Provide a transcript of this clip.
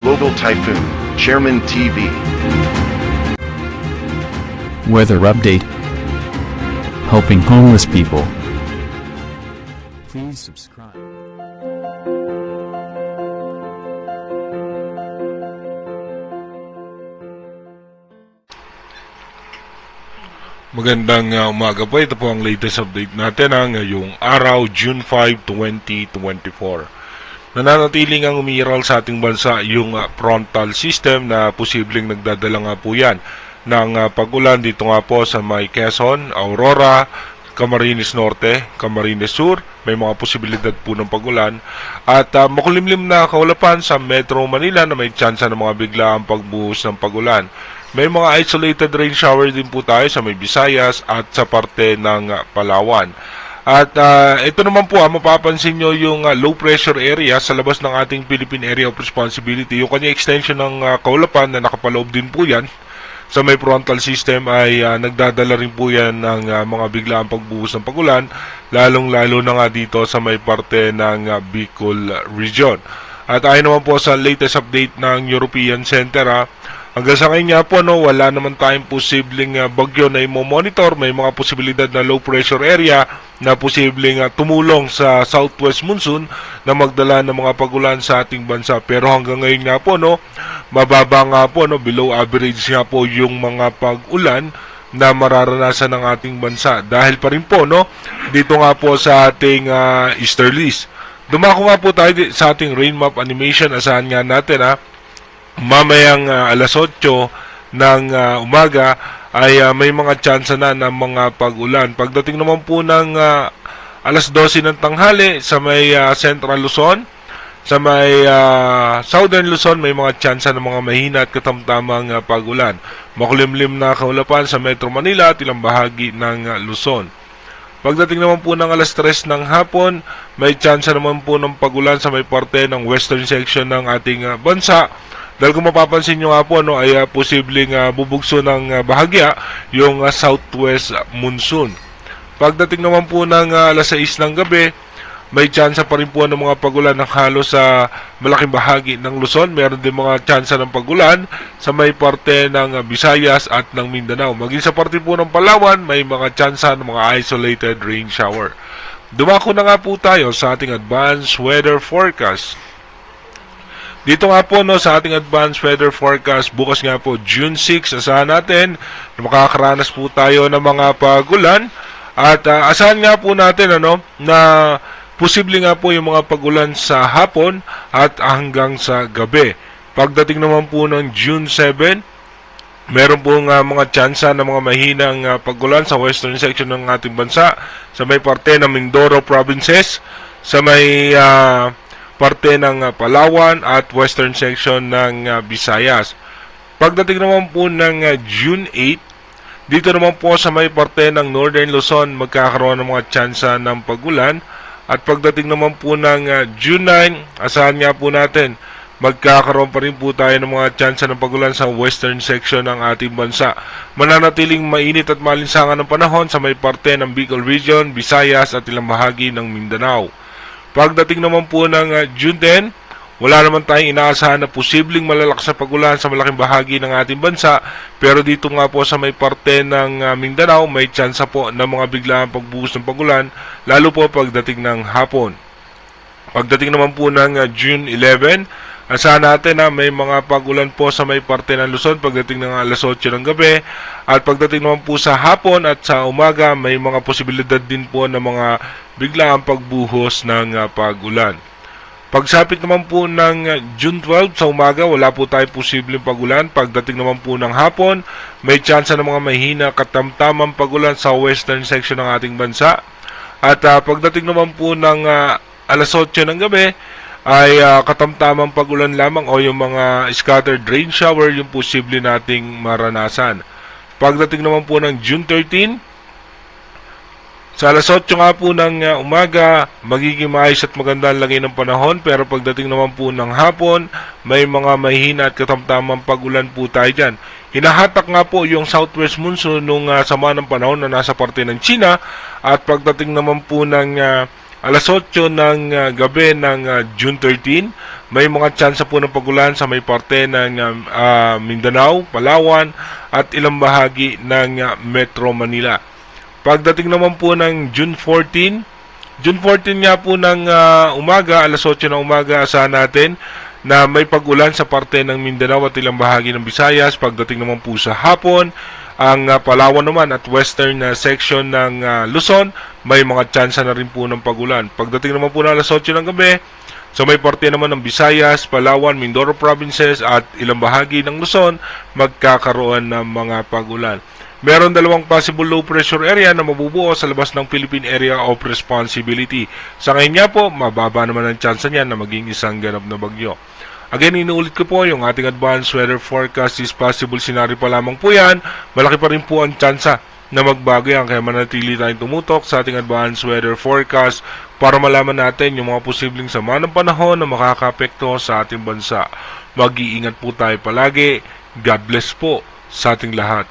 Global Typhoon, Chairman TV. Weather update. Helping homeless people. Please subscribe. Magandang umaga po. Ito po ang latest update natin ngayong araw, June 5, 2024. Nananatiling ang umiiral sa ating bansa yung frontal system na posibleng nagdadala nga po yan ng pag-ulan dito nga po sa may Quezon, Aurora, Camarines Norte, Camarines Sur. May mga posibilidad po ng pag-ulan at makulimlim na kaulapan sa Metro Manila na may tsansa ng mga biglaang pagbuhos ng pag-ulan. May mga isolated rain shower din po tayo sa may Visayas at sa parte ng Palawan. At ito naman po, mapapansin nyo yung low pressure area sa labas ng ating Philippine Area of Responsibility. Yung kanya extension ng kaulapan na nakapaloob din po yan sa may frontal system ay nagdadala rin po yan ng mga biglaang pagbuhos ng pag-ulan, lalong-lalo na nga dito sa may parte ng Bicol region. At ayon naman po sa latest update ng European Center, hanggang sa ngayon nga po, wala naman tayong posibleng bagyo na i-monitor. May mga posibilidad na low pressure area na posibleng tumulong sa southwest monsoon na magdala ng mga pagulan sa ating bansa. Pero hanggang ngayon nga po, mababa nga po, below average nga po yung mga pag-ulan na mararanasan ng ating bansa. Dahil pa rin po, dito nga po sa ating easterlies. Dumako nga po tayo sa ating rain map animation. Asahan nga natin, mamayang alas 8 ng umaga ay may mga tsansa na ng mga pag-ulan. Pagdating naman po ng alas 12 ng tanghali sa may Central Luzon, sa may Southern Luzon, may mga tsansa ng mga mahina at katamtamang pag-ulan. Makulimlim na kaulapan sa Metro Manila at ilang bahagi ng Luzon. Pagdating naman po ng alas 3 ng hapon, may tsansa naman po ng pag-ulan sa may parte ng western section ng ating bansa. Dahil kung mapapansin nyo nga po, ay posibleng bubugso ng bahagya yung southwest monsoon. Pagdating naman po ng alas 6 ng gabi, may tsansa pa rin po ng mga pagulan ng halos sa malaking bahagi ng Luzon. Meron din mga tsansa ng pagulan sa may parte ng Visayas at ng Mindanao. Maging sa parte po ng Palawan, may mga tsansa ng mga isolated rain shower. Dumako na nga po tayo sa ating advanced weather forecast. Dito nga po sa ating advanced weather forecast, bukas nga po June 6, asahan natin na makakaranas po tayo ng mga pagulan at asahan nga po natin na posible nga po yung mga pagulan sa hapon at hanggang sa gabi. Pagdating naman po ng June 7, meron po mga tsansa ng mga mahinang pagulan sa western section ng ating bansa, sa may parte ng Mindoro provinces, sa may parte ng Palawan at western section ng Visayas. Pagdating naman po ng June 8, dito naman po sa may parte ng Northern Luzon, magkakaroon ng mga tsansa ng pagulan. At pagdating naman po ng June 9, asahan nga po natin, magkakaroon pa rin po tayo ng mga tsansa ng pagulan sa western section ng ating bansa. Mananatiling mainit at malinsangan ng panahon sa may parte ng Bicol region, Visayas at ilang bahagi ng Mindanao. Pagdating naman po ng June 10, wala naman tayong inaasahan na posibleng malalakas na pagulan sa malaking bahagi ng ating bansa. Pero dito nga po sa may parte ng Mindanao, may tsansa po ng mga biglaang pagbuhos ng pagulan, lalo po pagdating ng hapon. Pagdating naman po ng June 11, asahan natin na may mga pagulan po sa may parte ng Luzon pagdating ng alas 8 ng gabi. At pagdating naman po sa hapon at sa umaga, may mga posibilidad din po ng mga biglaang pagbuhos ng pagulan. Pagsapit naman po ng June 12 sa umaga, wala po tayo posibleng pagulan. Pagdating naman po ng hapon, may tsansa ng mga mahina katamtamang pagulan sa western section ng ating bansa. At pagdating naman po ng alas 8 ng gabi, ay katamtamang pagulan lamang o yung mga scattered rain shower yung posible nating maranasan. Pagdating naman po ng June 13, sa alas 8 nga po ng umaga, magiging maayos at maganda ang lagay ng panahon. Pero pagdating naman po ng hapon, may mga mahina at katamtamang pagulan po tayo dyan. Hinahatak nga po yung southwest monsoon nung sama ng panahon na nasa parte ng China. At pagdating naman po ng alas 8 ng gabi ng June 13, May mga tsansa po ng pagulan sa may parte ng Mindanao, Palawan at ilang bahagi ng Metro Manila. Pagdating naman po ng June 14 nga po ng umaga, alas 8 ng umaga, asahan natin na may pag-ulan sa parte ng Mindanao at ilang bahagi ng Visayas. Pagdating naman po sa hapon, ang Palawan naman at western section ng Luzon, may mga tsansa na rin po ng pag-ulan. Pagdating naman po ng alas 8 ng gabi, sa may parte naman ng Visayas, Palawan, Mindoro provinces at ilang bahagi ng Luzon, magkakaroon ng mga pag-ulan. Meron dalawang possible low pressure area na mabubuo sa labas ng Philippine Area of Responsibility. Sa ngayon nga po, mababa naman ang tsansa niyan na maging isang ganap na bagyo. Again, inuulit ko po, yung ating advanced weather forecast is possible scenario pa lamang po yan. Malaki pa rin po ang tsansa na magbago yan, kaya manatili tayong tumutok sa ating advanced weather forecast para malaman natin yung mga posibleng sama ng panahon na makakapekto sa ating bansa. Mag-iingat po tayo palagi. God bless po sa ating lahat.